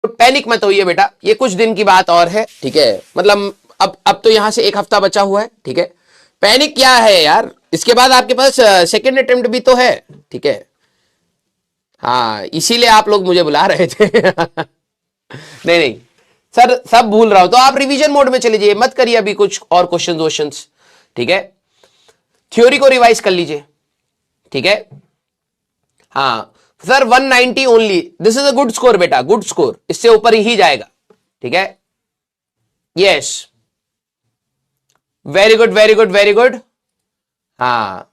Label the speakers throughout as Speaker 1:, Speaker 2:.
Speaker 1: तो पैनिक मत होइए बेटा, ये कुछ दिन की बात और है, ठीक है। मतलब अब तो यहां से एक हफ्ता बचा हुआ है, ठीक है। पैनिक क्या है यार, इसके बाद आपके पास सेकेंड अटेम्प्ट भी तो है, ठीक है। हाँ, इसीलिए आप लोग मुझे बुला रहे थे। नहीं नहीं सर, सब भूल रहा हूं तो आप रिवीजन मोड में चले जाइए, मत करिए अभी कुछ और क्वेश्चंस, ठीक है। थ्योरी को रिवाइज कर लीजिए, ठीक है। हाँ sir, 190 only, this is a good score बेटा, गुड स्कोर, इससे ऊपर ही जाएगा, ठीक है। Yes, very good very good very good. हाँ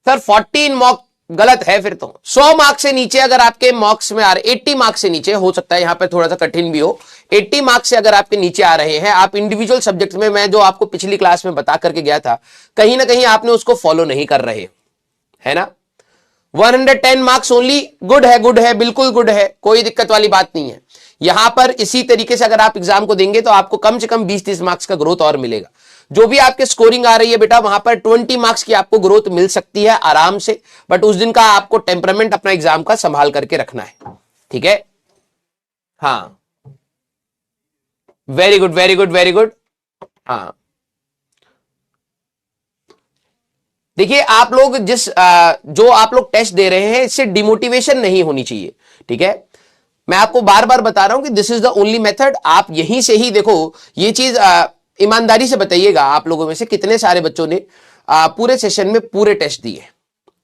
Speaker 1: सर, 14 मॉक गलत है फिर तो। 100 मार्क्स से नीचे अगर आपके मार्क्स में आ रहे, 80 मार्क्स से नीचे, हो सकता है यहां पे थोड़ा सा कठिन भी हो, 80 मार्क्स से अगर आपके नीचे आ रहे हैं, आप इंडिविजुअल सब्जेक्ट में, मैं जो आपको पिछली क्लास में बता करके गया था, कहीं ना कहीं आपने उसको फॉलो नहीं कर रहे, है ना। 110 मार्क्स ओनली, गुड है, बिल्कुल गुड है, कोई दिक्कत वाली बात नहीं है। यहां पर इसी तरीके से अगर आप एग्जाम को देंगे तो आपको कम से कम 20-30 मार्क्स का ग्रोथ और मिलेगा। जो भी आपके स्कोरिंग आ रही है बेटा, वहां पर 20 मार्क्स की आपको ग्रोथ मिल सकती है आराम से, बट उस दिन का आपको टेम्परामेंट अपना एग्जाम का संभाल करके रखना है, ठीक है। हाँ, very good very good very good. हाँ देखिए, आप लोग जो आप लोग टेस्ट दे रहे हैं, इससे डिमोटिवेशन नहीं होनी चाहिए, ठीक है। मैं आपको बार बार बता रहा हूं कि this is the only method. आप यहीं से ही देखो, ये चीज ईमानदारी से बताइएगा, आप लोगों में से कितने सारे बच्चों ने पूरे सेशन में पूरे टेस्ट दिए,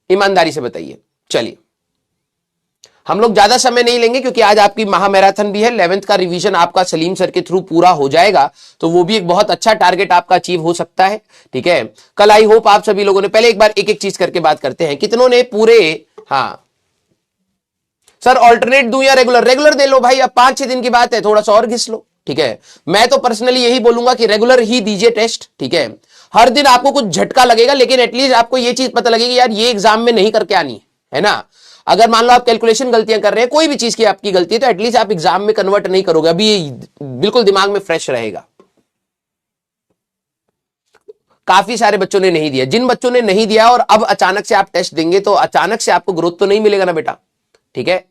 Speaker 1: ईमानदारी से बताइए। चलिए, हम लोग ज्यादा समय नहीं लेंगे क्योंकि आज आपकी महा मैराथन भी है। 11th का रिवीजन आपका सलीम सर के थ्रू पूरा हो जाएगा, तो वो भी एक बहुत अच्छा टारगेट आपका अचीव हो सकता है, ठीक है। कल आई होप आप सभी लोगों ने, पहले एक बार एक एक चीज करके बात करते हैं, कितनों ने पूरे, हाँ सर ऑल्टरनेट दूं या रेगुलर? रेगुलर दे लो भाई, अब 5-6 दिन की बात है, थोड़ा सा और घिस लो, ठीक है। मैं तो पर्सनली यही बोलूंगा कि रेगुलर ही दीजिए टेस्ट, ठीक है। हर दिन आपको कुछ झटका लगेगा, लेकिन एटलीस्ट आपको ये चीज पता लगेगी यार ये एग्जाम में नहीं करके आनी है ना। अगर मान लो आप कैलकुलेशन गलतियां कर रहे हैं, कोई भी चीज की आपकी गलती है, तो एटलीस्ट आप एग्जाम में कन्वर्ट नहीं करोगे, अभी बिल्कुल दिमाग में फ्रेश रहेगा। काफी सारे बच्चों ने नहीं दिया, जिन बच्चों ने नहीं दिया और अब अचानक से आप टेस्ट देंगे तो अचानक से आपको ग्रोथ तो नहीं मिलेगा ना बेटा, ठीक है।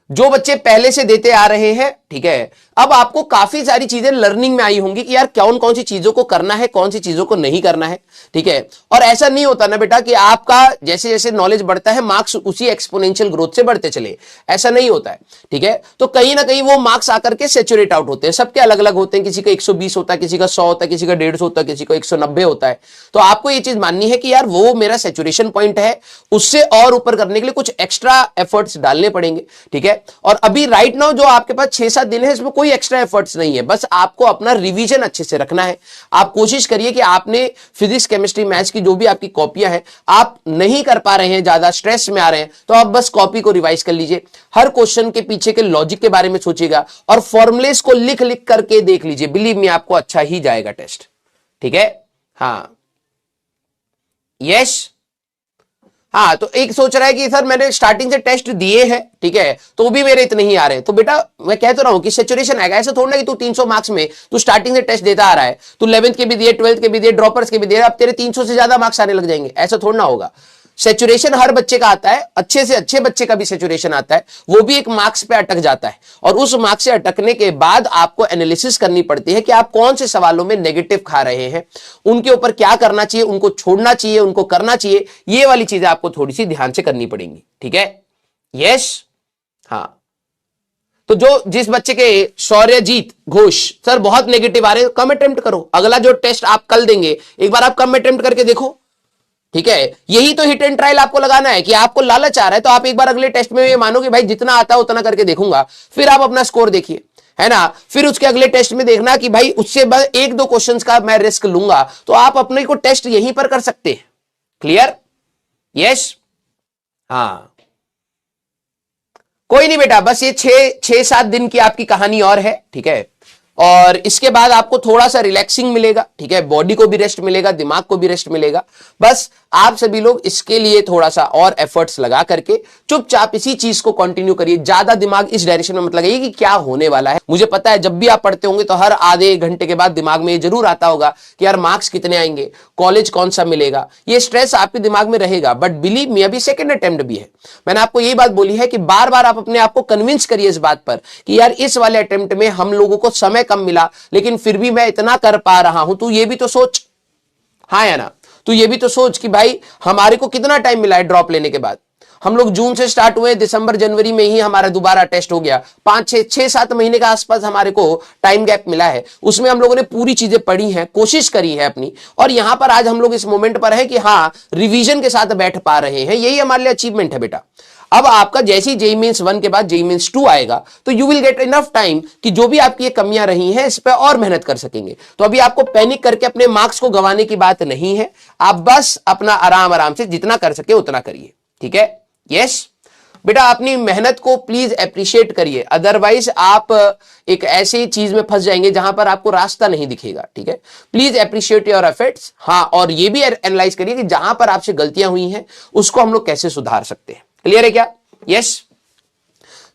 Speaker 1: जो बच्चे पहले से देते आ रहे हैं, ठीक है, अब आपको काफी सारी चीजें लर्निंग में आई होंगी कि यार कौन कौन सी चीजों को करना है, कौन सी चीजों को नहीं करना है, ठीक है। और ऐसा नहीं होता ना बेटा कि आपका जैसे जैसे नॉलेज बढ़ता है मार्क्स उसी एक्सपोनेंशियल ग्रोथ से बढ़ते चले, ऐसा नहीं होता है, ठीक है। तो कहीं ना कहीं वो मार्क्स आकर के सेचुरेट आउट होते हैं, सबके अलग अलग होते हैं, किसी का 120 होता है, किसी का 100 होता है, किसी का 150 होता है, किसी का 190 होता है। तो आपको ये चीज माननी है कि यार वो मेरा सेचुरेशन पॉइंट है, उससे और ऊपर करने के लिए कुछ एक्स्ट्रा एफर्ट्स डालने पड़ेंगे, ठीक है। और अभी राइट नाउ जो आपके पास 6-7 दिन है, इसमें कोई एक्स्ट्रा एफर्ट्स नहीं है, बस आपको अपना रिवीजन अच्छे से रखना है। आप कोशिश करिए कि आपने फिजिक्स केमिस्ट्री मैथ्स की जो भी आपकी कॉपियां हैं, आप नहीं कर पा रहे हैं, ज्यादा स्ट्रेस में आ रहे हैं, तो आप बस कॉपी को रिवाइज कर लीजिए, हर क्वेश्चन के पीछे के लॉजिक के बारे में सोचिएगा और फॉर्मुलेस को लिख लिख करके देख लीजिए। बिलीव मी, आपको अच्छा ही जाएगा टेस्ट, ठीक है। हाँ यस, हाँ तो एक सोच रहा है कि सर मैंने स्टार्टिंग से टेस्ट दिए हैं, ठीक है, तो भी मेरे इतने ही आ रहे हैं, तो बेटा मैं कह तो रहा हूं कि सेचुरेशन आएगा। ऐसा थोड़ा ना कि तू 300 मार्क्स में तू स्टार्टिंग से टेस्ट देता आ रहा है, तू 11th के भी दिए, 12th के भी दिए, ड्रॉपर्स के भी दिए, अब तेरे 300 से ज्यादा मार्क्स आने लग जाएंगे, ऐसा थोड़ा ना होगा। सेचुरेशन हर बच्चे का आता है, अच्छे से अच्छे बच्चे का भी सेचुरेशन आता है, वो भी एक मार्क्स पे अटक जाता है, और उस मार्क्स से अटकने के बाद आपको एनालिसिस करनी पड़ती है कि आप कौन से सवालों में नेगेटिव खा रहे हैं, उनके ऊपर क्या करना चाहिए, उनको छोड़ना चाहिए, उनको करना चाहिए, ये वाली चीजें आपको थोड़ी सी ध्यान से करनी पड़ेंगी, ठीक है। यस, हाँ तो जो जिस बच्चे के शौर्यजीत घोष सर बहुत नेगेटिव आ रहे हैं, कम अटेम्प्ट करो, अगला जो टेस्ट आप कल देंगे एक बार आप कम अटेम्प्ट करके देखो, ठीक है। यही तो हिट एंड ट्रायल आपको लगाना है कि आपको लालच आ रहा है, तो आप एक बार अगले टेस्ट में ये मानो कि भाई जितना आता है उतना करके देखूंगा, फिर आप अपना स्कोर देखिए, है ना। फिर उसके अगले टेस्ट में देखना कि भाई उससे बस 1-2 क्वेश्चंस का मैं रिस्क लूंगा, तो आप अपने को टेस्ट यहीं पर कर सकते हैं। क्लियर? यस, हाँ कोई नहीं बेटा, बस ये 6-7 दिन की आपकी कहानी और है, ठीक है। और इसके बाद आपको थोड़ा सा रिलैक्सिंग मिलेगा, ठीक है, बॉडी को भी रेस्ट मिलेगा, दिमाग को भी रेस्ट मिलेगा। बस आप सभी लोग इसके लिए थोड़ा सा और एफर्ट्स लगा करके चुपचाप इसी चीज को कंटिन्यू करिए। ज्यादा दिमाग इस डायरेक्शन में मत लगाइए कि क्या होने वाला है। मुझे पता है जब भी आप पढ़ते होंगे तो हर आधे घंटे के बाद दिमाग में ये जरूर आता होगा कि यार मार्क्स कितने आएंगे, कॉलेज कौन सा मिलेगा, ये स्ट्रेस आपके दिमाग में रहेगा। बट बिलीव मी, अभी सेकंड अटेम्प्ट भी है। मैंने आपको यही बात बोली है कि बार बार आप अपने आप को कन्विंस करिए इस बात पर कि यार इस वाले अटेम्प्ट में हम लोगों को समय कम मिला लेकिन फिर भी मैं इतना कर पा रहा हूं। तू ये भी तो सोच, हाँ या ना, तू ये भी तो सोच कि भाई हमारे को कितना टाइम मिला है ड्रॉप लेने के बाद। हम लोग जून से स्टार्ट हुए, दिसंबर जनवरी में ही हमारा दोबारा टेस्ट हो गया। 5-6-7 महीने के आसपास हमारे को टाइम गैप मिला है। उसमें हम लोगों ने पूरी चीजें पढ़ी हैं, कोशिश करी है अपनी, और यहां पर आज हम लोग इस मोमेंट पर है कि हाँ रिवीजन के साथ बैठ पा रहे हैं। यही हमारे लिए अचीवमेंट है बेटा। अब आपका जैसी जेईई मेंस 1 के बाद जेईई मेंस 2 आएगा तो you will get enough time कि जो भी आपकी ये कमियां रही हैं इस पे और मेहनत कर सकेंगे। तो अभी आपको पैनिक करके अपने मार्क्स को गंवाने की बात नहीं है। आप बस अपना आराम आराम से जितना कर सके उतना करिए, ठीक है। यस बेटा, अपनी मेहनत को प्लीज अप्रिशिएट करिए, अदरवाइज आप एक ऐसी चीज में फंस जाएंगे जहां पर आपको रास्ता नहीं दिखेगा, ठीक है। Please appreciate your efforts. हाँ, और ये भी एनालाइज करिए कि जहां पर आपसे गलतियां हुई हैं उसको हम लोग कैसे सुधार सकते हैं। क्लियर है क्या? यस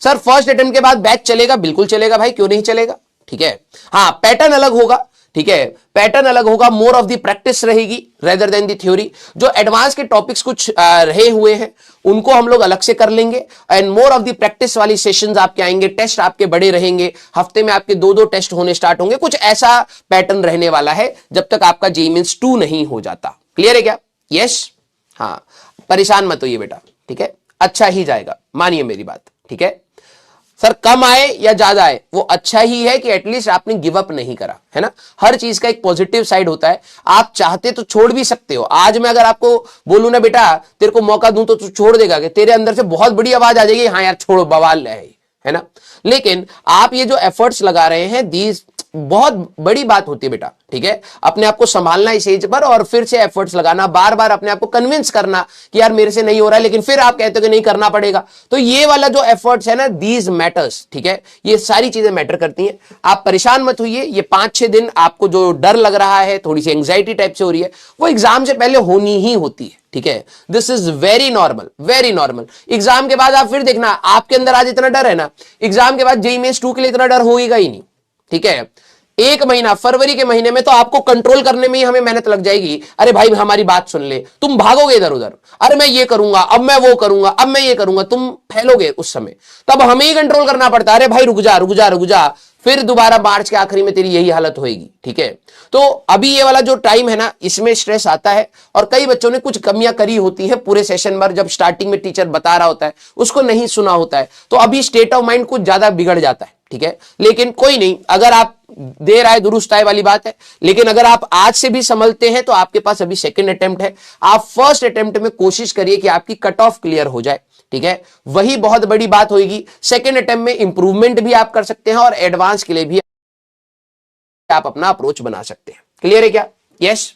Speaker 1: सर, फर्स्ट अटेम्प्ट के बाद बैच चलेगा? बिल्कुल चलेगा भाई, क्यों नहीं चलेगा, ठीक है। हाँ, पैटर्न अलग होगा, ठीक है, पैटर्न अलग होगा, मोर ऑफ द प्रैक्टिस रहेगी रेदर देन द थ्योरी। जो एडवांस के टॉपिक्स कुछ रहे हुए हैं उनको हम लोग अलग से कर लेंगे and more of the practice वाली सेशंस आपके आएंगे। टेस्ट आपके बड़े रहेंगे, हफ्ते में आपके 2-2 टेस्ट होने स्टार्ट होंगे। कुछ ऐसा पैटर्न रहने वाला है जब तक आपका जेईई मेंस 2 नहीं हो जाता। क्लियर है क्या? यस हाँ, परेशान मत होइए बेटा, ठीक है, अच्छा ही जाएगा, मानिए मेरी बात, ठीक है। सर कम आए या ज्यादा आए वो अच्छा ही है कि एटलीस्ट आपने गिव अप नहीं करा, है ना। हर चीज का एक पॉजिटिव साइड होता है। आप चाहते तो छोड़ भी सकते हो। आज मैं अगर आपको बोलूं ना बेटा तेरे को मौका दूं तो तू छोड़ देगा कि तेरे अंदर से बहुत बड़ी आवाज आ जाएगी, हाँ यार छोड़ो, बवाल है ना। लेकिन आप ये जो एफर्ट्स लगा रहे हैं दीज बहुत बड़ी बात होती है बेटा, ठीक है। अपने आप को संभालना इस एज पर और फिर से एफर्ट्स लगाना, बार बार अपने आप को कन्विंस करना कि यार मेरे से नहीं हो रहा है, लेकिन फिर आप कहते हो कि नहीं करना पड़ेगा। तो ये वाला जो एफर्ट्स है ना, दीज मैटर्स, ठीक है, ये सारी चीजें मैटर करती हैं। आप परेशान मत होइए। ये 5-6 दिन आपको जो डर लग रहा है, थोड़ी सी एंग्जाइटी टाइप से हो रही है, वो एग्जाम से पहले होनी ही होती है, ठीक है। This is very normal, very normal. Exam के बाद आप फिर देखना, आपके अंदर आज इतना डर है ना, एग्जाम के बाद जेईई मेंस 2 के लिए इतना डर होगा ही नहीं, ठीक है। एक महीना, फरवरी के महीने में तो आपको कंट्रोल करने में ही हमें मेहनत लग जाएगी। अरे भाई हमारी बात सुन ले, तुम भागोगे इधर उधर, अरे मैं ये करूंगा, अब मैं वो करूंगा, अब मैं ये करूंगा, तुम फैलोगे उस समय, तब हमें ही कंट्रोल करना पड़ता है। अरे भाई रुक जा रुक जा रुक जा, फिर दोबारा मार्च के आखिरी में तेरी यही हालत होगी, ठीक है। तो अभी ये वाला जो टाइम है ना, इसमें स्ट्रेस आता है और कई बच्चों ने कुछ कमियां करी होती है पूरे सेशन पर, जब स्टार्टिंग में टीचर बता रहा होता है उसको नहीं सुना होता है, तो अभी स्टेट ऑफ माइंड कुछ ज्यादा बिगड़ जाता है, ठीक है। लेकिन कोई नहीं, अगर आप देर आए दुरुस्त आए वाली बात है। लेकिन अगर आप आज से भी संभलते हैं तो आपके पास अभी सेकंड अटेम्प्ट है। आप फर्स्ट अटेम्प्ट में कोशिश करिए कि आपकी कट ऑफ क्लियर हो जाए, ठीक है, वही बहुत बड़ी बात होगी। सेकंड अटेम्प्ट में इंप्रूवमेंट भी आप कर सकते हैं और एडवांस के लिए भी आप अपना अप्रोच बना सकते हैं। क्लियर है क्या? यस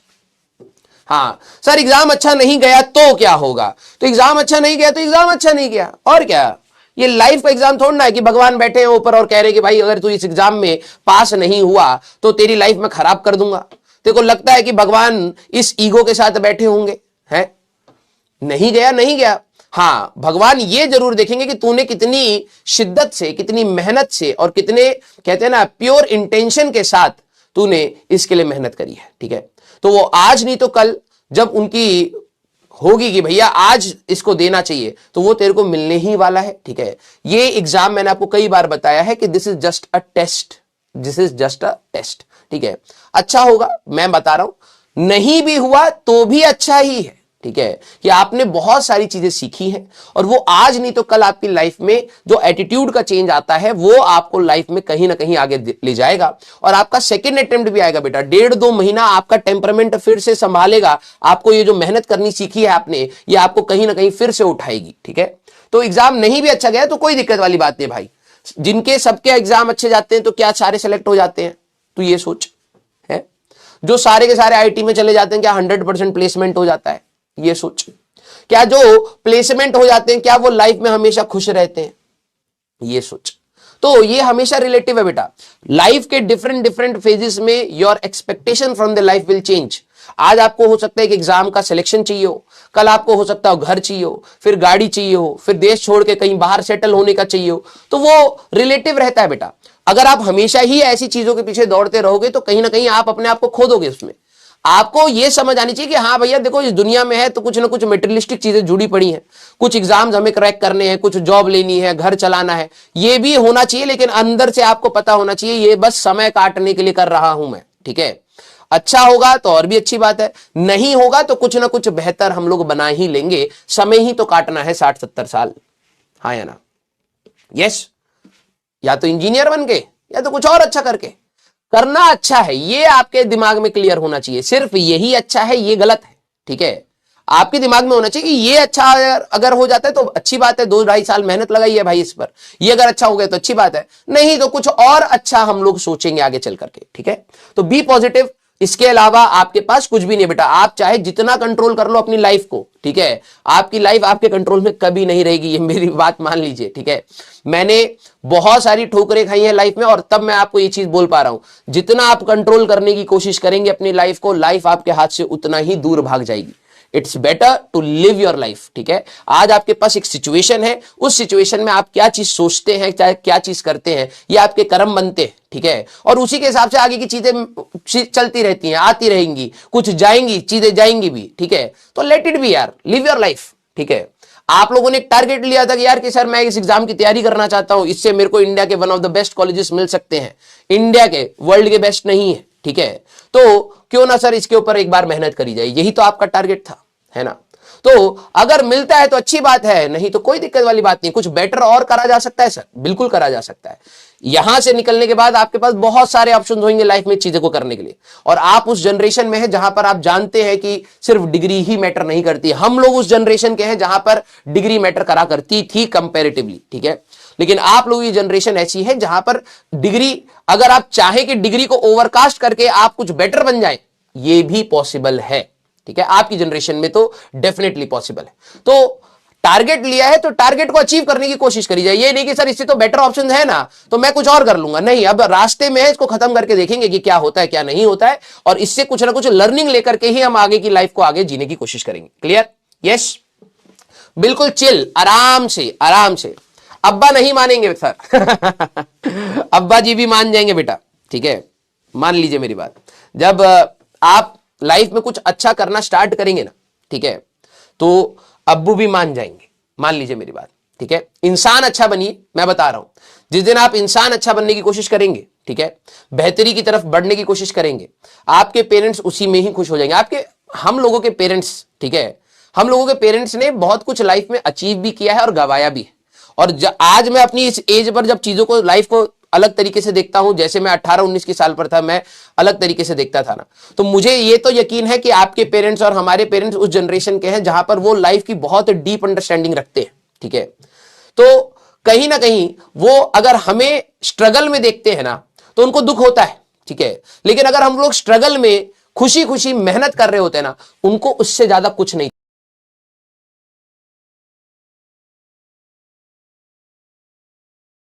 Speaker 1: हाँ सर, एग्जाम अच्छा नहीं गया तो क्या होगा? तो एग्जाम अच्छा नहीं गया तो एग्जाम अच्छा नहीं गया, और क्या। ये लाइफ का एग्जाम थोड़ा ना है कि भगवान बैठे हैं ऊपर और कह रहे कि भाई अगर तू इस एग्जाम में पास नहीं हुआ तो तेरी लाइफ में खराब कर दूंगा। तेरे को लगता है कि भगवान इस ईगो के साथ बैठे होंगे? हैं, नहीं गया नहीं गया। हाँ, भगवान ये जरूर देखेंगे कि तूने कितनी शिद्दत से, कितनी मेहनत से और कितने कहते हैं ना प्योर इंटेंशन के साथ तूने इसके लिए मेहनत करी है, ठीक है। तो वो आज नहीं तो कल जब उनकी होगी कि भैया आज इसको देना चाहिए, तो वो तेरे को मिलने ही वाला है, ठीक है। ये एग्जाम मैंने आपको कई बार बताया है कि this is just a test, this is just a test, ठीक है। अच्छा होगा, मैं बता रहा हूं, नहीं भी हुआ तो भी अच्छा ही है, ठीक है, कि आपने बहुत सारी चीजें सीखी हैं और वो आज नहीं तो कल आपकी लाइफ में जो एटीट्यूड का चेंज आता है वो आपको लाइफ में कहीं ना कहीं आगे ले जाएगा। और आपका सेकंड अटेम्प्ट भी आएगा बेटा, 1.5-2 महीना आपका टेम्परामेंट फिर से संभालेगा। आपको ये जो मेहनत करनी सीखी है आपने, ये आपको कहीं ना कहीं फिर से उठाएगी, ठीक है। तो एग्जाम नहीं भी अच्छा गया तो कोई दिक्कत वाली बात नहीं भाई, जिनके सबके एग्जाम अच्छे जाते हैं तो क्या सारे सेलेक्ट हो जाते हैं? तो ये सोच है, जो सारे के सारे आईटी में चले जाते हैं क्या 100% प्लेसमेंट हो जाता है? ये सोच, क्या जो प्लेसमेंट हो जाते हैं क्या वो लाइफ में हमेशा खुश रहते हैं? ये सोच। तो ये हमेशा रिलेटिव है बेटा। लाइफ के डिफरेंट डिफरेंट फेजेस में your expectation from the life will change. आज आपको हो सकता है कि एग्जाम का सिलेक्शन चाहिए हो, कल आपको हो सकता है घर चाहिए हो, फिर गाड़ी चाहिए हो, फिर देश छोड़ के कहीं बाहर सेटल होने का चाहिए हो। तो वो रिलेटिव रहता है बेटा। अगर आप हमेशा ही ऐसी चीजों के पीछे दौड़ते रहोगे तो कहीं ना कहीं आप अपने आप को खो दोगे उसमें। आपको यह समझ आनी चाहिए कि हाँ भैया देखो, इस दुनिया में है तो कुछ ना कुछ मेटेरियलिस्टिक चीजें जुड़ी पड़ी हैं, कुछ एग्जाम्स हमें क्रैक करने हैं, कुछ जॉब लेनी है, घर चलाना है, ये भी होना चाहिए। लेकिन अंदर से आपको पता होना चाहिए ये बस समय काटने के लिए कर रहा हूं मैं, ठीक है। अच्छा होगा तो और भी अच्छी बात है, नहीं होगा तो कुछ ना कुछ बेहतर हम लोग बना ही लेंगे। समय ही तो काटना है 60-70 साल, हाँ या ना? यस। या तो इंजीनियर बन के या तो कुछ और अच्छा करके। करना अच्छा है ये आपके दिमाग में क्लियर होना चाहिए। सिर्फ यही अच्छा है ये गलत है, ठीक है। आपके दिमाग में होना चाहिए कि ये अच्छा अगर हो जाता है तो अच्छी बात है, 2-2.5 साल मेहनत लगाई है भाई इस पर, ये अगर अच्छा हो गया तो अच्छी बात है, नहीं तो कुछ और अच्छा हम लोग सोचेंगे आगे चल करके, ठीक है। तो बी पॉजिटिव। इसके अलावा आपके पास कुछ भी नहीं बेटा। आप चाहे जितना कंट्रोल कर लो अपनी लाइफ को, ठीक है, आपकी लाइफ आपके कंट्रोल में कभी नहीं रहेगी, ये मेरी बात मान लीजिए, ठीक है। मैंने बहुत सारी ठोकरें खाई हैं लाइफ में और तब मैं आपको ये चीज बोल पा रहा हूं। जितना आप कंट्रोल करने की कोशिश करेंगे अपनी लाइफ को, लाइफ आपके हाथ से उतना ही दूर भाग जाएगी। It's better to live your life, ठीक है। आज आपके पास एक सिचुएशन है, उस सिचुएशन में आप क्या चीज सोचते हैं, चाहे क्या चीज करते हैं, ये आपके कर्म बनते हैं, ठीक है। और उसी के हिसाब से आगे की चीजें चलती रहती हैं, आती रहेंगी, कुछ जाएंगी, चीजें जाएंगी भी, ठीक है। तो लेट इट बी यार, लिव योर लाइफ, ठीक है। आप लोगों ने एक टारगेट लिया था कि यार कि सर मैं इस एग्जाम की तैयारी करना चाहता हूं, इससे मेरे को इंडिया के one of the best colleges मिल सकते हैं, इंडिया के, वर्ल्ड के बेस्ट नहीं है, ठीक है। तो क्यों ना सर इसके ऊपर एक बार मेहनत करी जाए, यही तो आपका टारगेट था, है ना। तो अगर मिलता है तो अच्छी बात है, नहीं तो कोई दिक्कत वाली बात नहीं। कुछ बेटर और करा जा सकता है सर, बिल्कुल करा जा सकता है। यहां से निकलने के बाद आपके पास बहुत सारे ऑप्शन होंगे लाइफ में चीजों को करने के लिए। और आप उस जनरेशन में हैं जहां पर आप जानते हैं कि सिर्फ डिग्री ही मैटर नहीं करती। हम लोग उस जनरेशन के हैं जहां पर डिग्री मैटर करा करती थी कंपैरेटिवली, ठीक है। लेकिन आप लोग ये जनरेशन ऐसी है जहां पर डिग्री, अगर आप चाहें कि डिग्री को ओवरकास्ट करके आप कुछ बेटर बन जाए, ये भी पॉसिबल है, ठीक है। आपकी जनरेशन में तो डेफिनेटली पॉसिबल है। तो टारगेट लिया है तो टारगेट को अचीव करने की कोशिश करी जाए। ये नहीं कि सर इससे तो बेटर ऑप्शन है ना तो मैं कुछ और कर लूंगा, नहीं। अब रास्ते में है, इसको खत्म करके देखेंगे कि क्या होता है क्या नहीं होता है, और इससे कुछ ना कुछ लर्निंग लेकर के ही हम आगे की लाइफ को आगे जीने की कोशिश करेंगे। क्लियर? यस, बिल्कुल चिल, आराम से, आराम से। अब्बा नहीं मानेंगे सर अब्बा जी भी मान जाएंगे बेटा, ठीक है। मान लीजिए मेरी बात, जब आप लाइफ में कुछ अच्छा करना स्टार्ट करेंगे ना, ठीक है, तो अब्बू भी मान जाएंगे, मान लीजिए मेरी बात, ठीक है। इंसान अच्छा बनिए, मैं बता रहा हूं, जिस दिन आप इंसान अच्छा बनने की कोशिश करेंगे, ठीक है, बेहतरी की तरफ बढ़ने की कोशिश करेंगे, आपके पेरेंट्स उसी में ही खुश हो जाएंगे। आपके, हम लोगों के पेरेंट्स, ठीक है, हम लोगों के पेरेंट्स ने बहुत कुछ लाइफ में अचीव भी किया है और गवाया भी है। और आज मैं अपनी इस एज पर जब चीजों को, लाइफ को अलग तरीके से देखता हूं, जैसे मैं 18-19 की साल पर था, मैं अलग तरीके से देखता था ना, तो मुझे ये तो यकीन है कि आपके पेरेंट्स और हमारे पेरेंट्स उस जनरेशन के हैं जहां पर वो लाइफ की बहुत डीप अंडरस्टैंडिंग रखते हैं, ठीक है। तो कहीं ना कहीं वो अगर हमें स्ट्रगल में देखते हैं ना तो उनको दुख होता है, ठीक है। लेकिन अगर हम लोग स्ट्रगल में खुशी खुशी मेहनत कर रहे होते हैं ना, उनको उससे ज्यादा कुछ नहीं